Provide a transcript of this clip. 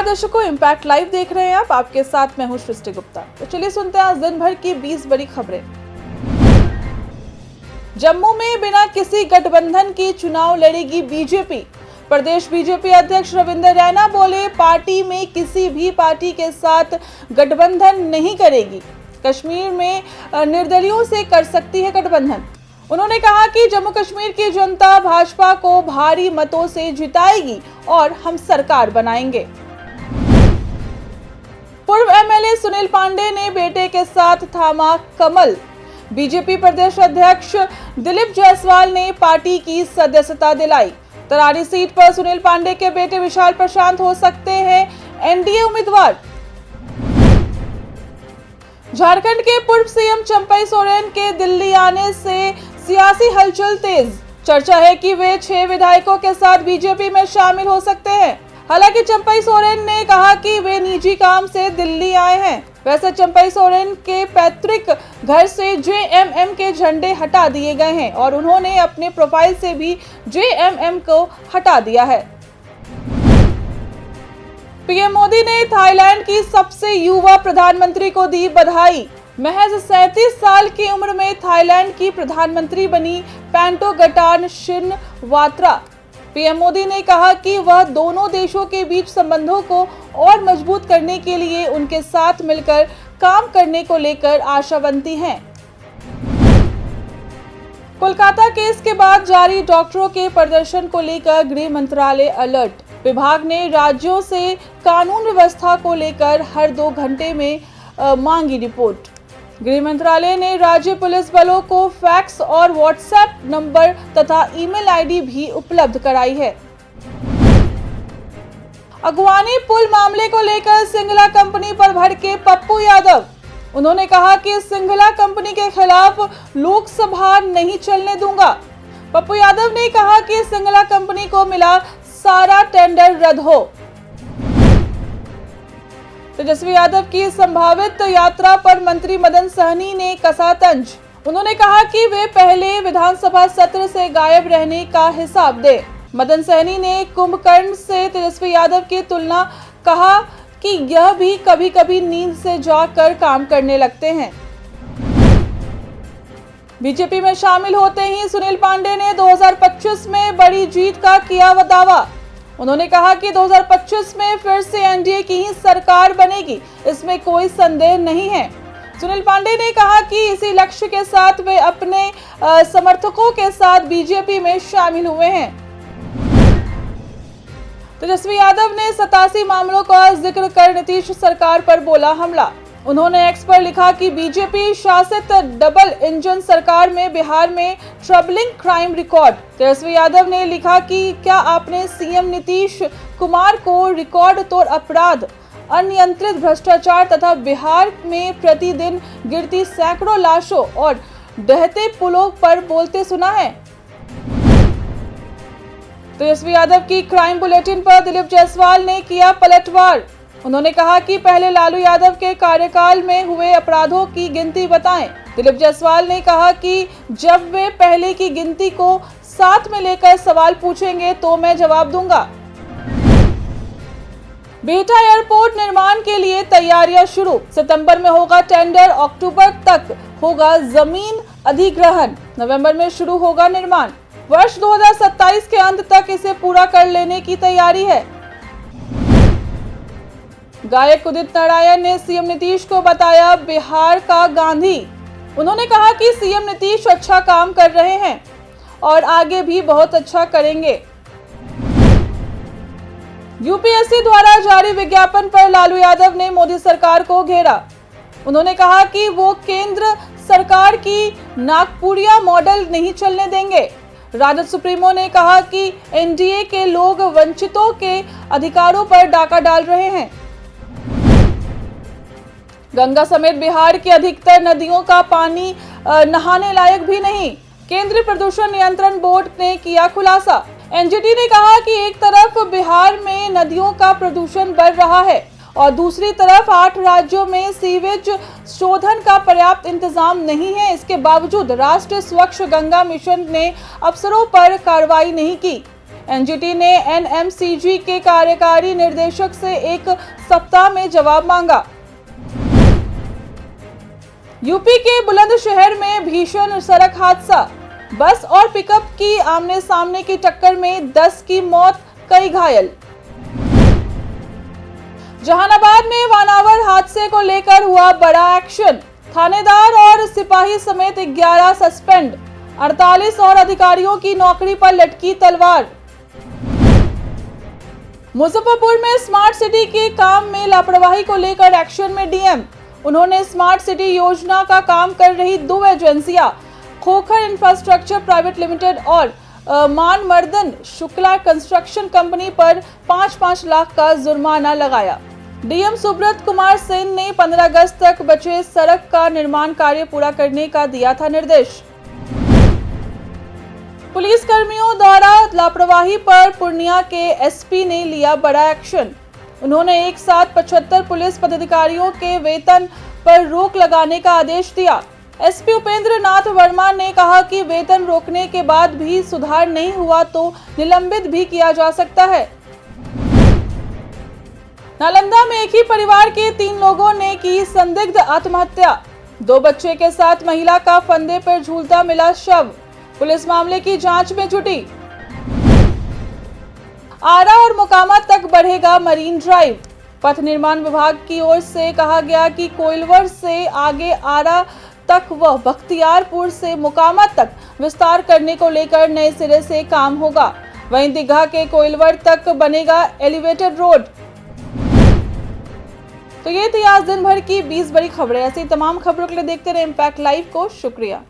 नमस्कार दर्शकों, impact live देख रहे हैं आप। आपके साथ मैं हूं सृष्टि गुप्ता। तो चलिए सुनते हैं आज दिन भर की 20 बड़ी खबरें। जम्मू में बिना किसी गठबंधन के चुनाव लड़ेगी बीजेपी। प्रदेश बीजेपी अध्यक्ष रविंद्र रैना बोले, पार्टी में किसी भी पार्टी के साथ गठबंधन नहीं करेगी। कश्मीर में निर्दलियों से कर सकती है गठबंधन। उन्होंने कहा कि जम्मू कश्मीर की जनता भाजपा को भारी मतों से जिताएगी और हम सरकार बनाएंगे। पूर्व एमएलए सुनील पांडे ने बेटे के साथ थामा कमल। बीजेपी प्रदेश अध्यक्ष दिलीप जायसवाल ने पार्टी की सदस्यता दिलाई। तरारी सीट पर सुनील पांडे के बेटे विशाल प्रशांत हो सकते हैं एनडीए उम्मीदवार। झारखंड के पूर्व सीएम चंपई सोरेन के दिल्ली आने से सियासी हलचल तेज। चर्चा है कि वे 6 विधायकों के साथ बीजेपी में शामिल हो सकते हैं। हालांकि चंपई सोरेन ने कहा कि वे निजी काम से दिल्ली आए हैं। वैसे चंपई सोरेन के पैतृक घर से जेएमएम के झंडे हटा दिए गए हैं और उन्होंने अपने प्रोफाइल से भी जेएमएम को हटा दिया है। पीएम मोदी ने थाईलैंड की सबसे युवा प्रधानमंत्री को दी बधाई। महज 37 साल की उम्र में थाईलैंड की प्रधानमंत्री बनी पेंटोगटान शिनवात्रा। पीएम मोदी ने कहा कि वह दोनों देशों के बीच संबंधों को और मजबूत करने के लिए उनके साथ मिलकर काम करने को लेकर आशावंती हैं। कोलकाता केस के बाद जारी डॉक्टरों के प्रदर्शन को लेकर गृह मंत्रालय अलर्ट। विभाग ने राज्यों से कानून व्यवस्था को लेकर हर 2 घंटे में मांगी रिपोर्ट। गृह मंत्रालय ने राज्य पुलिस बलों को फैक्स और व्हाट्सएप नंबर तथा ईमेल आईडी भी उपलब्ध कराई है। अगवानी पुल मामले को लेकर सिंघला कंपनी पर भड़के पप्पू यादव। उन्होंने कहा कि सिंघला कंपनी के खिलाफ लोकसभा नहीं चलने दूंगा। पप्पू यादव ने कहा कि सिंघला कंपनी को मिला सारा टेंडर रद्द हो। तेजस्वी यादव की संभावित यात्रा पर मंत्री मदन सहनी ने कसा तंज। उन्होंने कहा कि वे पहले विधानसभा सत्र से गायब रहने का हिसाब दे। मदन सहनी ने कुंभकर्ण से तेजस्वी यादव की तुलना, कहा कि यह भी कभी कभी नींद से जागकर काम करने लगते हैं। बीजेपी में शामिल होते ही सुनील पांडे ने 2025 में बड़ी जीत का किया दावा। उन्होंने कहा कि 2025 में फिर से एनडीए की ही सरकार बनेगी, इसमें कोई संदेह नहीं है। सुनील पांडे ने कहा कि इसी लक्ष्य के साथ वे अपने समर्थकों के साथ बीजेपी में शामिल हुए हैं। तेजस्वी यादव ने 87 मामलों का जिक्र कर नीतीश सरकार पर बोला हमला। उन्होंने एक्स पर लिखा कि बीजेपी शासित डबल इंजन सरकार में बिहार में troubling crime record. Tejashwi Yadav ने लिखा कि क्या आपने सीएम नीतीश कुमार को रिकॉर्ड तोड़ अपराध, अनियंत्रित भ्रष्टाचार तथा बिहार में प्रतिदिन गिरती सैकड़ों लाशों और ढहते पुलों पर बोलते सुना है? तेजस्वी यादव की क्राइम बुलेटिन पर दिलीप जायसवाल ने किया पलटवार। उन्होंने कहा कि पहले लालू यादव के कार्यकाल में हुए अपराधों की गिनती बताएं। दिलीप जायसवाल ने कहा कि जब वे पहले की गिनती को साथ में लेकर सवाल पूछेंगे तो मैं जवाब दूंगा। बिहटा एयरपोर्ट निर्माण के लिए तैयारियां शुरू। सितंबर में होगा टेंडर, अक्टूबर तक होगा जमीन अधिग्रहण, नवंबर में शुरू होगा निर्माण। वर्ष 2027 के अंत तक इसे पूरा कर लेने की तैयारी है। गायक उदित नारायण ने सीएम नीतीश को बताया बिहार का गांधी। उन्होंने कहा कि सीएम नीतीश अच्छा काम कर रहे हैं और आगे भी बहुत अच्छा करेंगे। यूपीएससी द्वारा जारी विज्ञापन पर लालू यादव ने मोदी सरकार को घेरा। उन्होंने कहा कि वो केंद्र सरकार की नागपुरिया मॉडल नहीं चलने देंगे। राजद सुप्रीमो ने कहा कि एनडीए के लोग वंचितों के अधिकारों पर डाका डाल रहे हैं। गंगा समेत बिहार की अधिकतर नदियों का पानी नहाने लायक भी नहीं। केंद्रीय प्रदूषण नियंत्रण बोर्ड ने किया खुलासा। एनजीटी ने कहा कि एक तरफ बिहार में नदियों का प्रदूषण बढ़ रहा है और दूसरी तरफ 8 राज्यों में सीवेज शोधन का पर्याप्त इंतजाम नहीं है। इसके बावजूद राष्ट्रीय स्वच्छ गंगा मिशन ने अफसरों पर कार्रवाई नहीं की। एनजीटी ने एनएमसीजी के कार्यकारी निर्देशक से 1 सप्ताह में जवाब मांगा। यूपी के बुलंदशहर में भीषण सड़क हादसा, बस और पिकअप की आमने सामने की टक्कर में 10 की मौत, कई घायल। जहानाबाद में वानावर हादसे को लेकर हुआ बड़ा एक्शन, थानेदार और सिपाही समेत 11 सस्पेंड, 48 और अधिकारियों की नौकरी पर लटकी तलवार। मुजफ्फरपुर में स्मार्ट सिटी के काम में लापरवाही को लेकर एक्शन में डीएम। उन्होंने स्मार्ट सिटी योजना का काम कर रही 2 एजेंसियां, खोखर इंफ्रास्ट्रक्चर प्राइवेट लिमिटेड और मानमर्दन शुक्ला कंस्ट्रक्शन कंपनी पर 5-5 लाख का जुर्माना लगाया। डीएम सुब्रत कुमार सेन ने 15 अगस्त तक बचे सड़क का निर्माण कार्य पूरा करने का दिया था निर्देश। पुलिस कर्मियों द्वारा लापरवाही पर पूर्णिया के एसपी ने लिया बड़ा एक्शन। उन्होंने एक साथ 75 पुलिस पदाधिकारियों के वेतन पर रोक लगाने का आदेश दिया। एसपी उपेंद्र नाथ वर्मा ने कहा कि वेतन रोकने के बाद भी सुधार नहीं हुआ तो निलंबित भी किया जा सकता है। नालंदा में एक ही परिवार के 3 लोगों ने की संदिग्ध आत्महत्या। 2 बच्चे के साथ महिला का फंदे पर झूलता मिला शव। पुलिस मामले की जांच में जुटी। आरा और मोकामा तक बढ़ेगा मरीन ड्राइव। पथ निर्माण विभाग की ओर से कहा गया कि कोइलवर से आगे आरा तक व बख्तियारपुर से मोकामा तक विस्तार करने को लेकर नए सिरे से काम होगा। वहीं दीघा के कोइलवर तक बनेगा एलिवेटेड रोड। तो ये थी आज दिन भर की 20 बड़ी खबरें। ऐसी तमाम खबरों के लिए देखते रहे इम्पैक्ट लाइव को। शुक्रिया।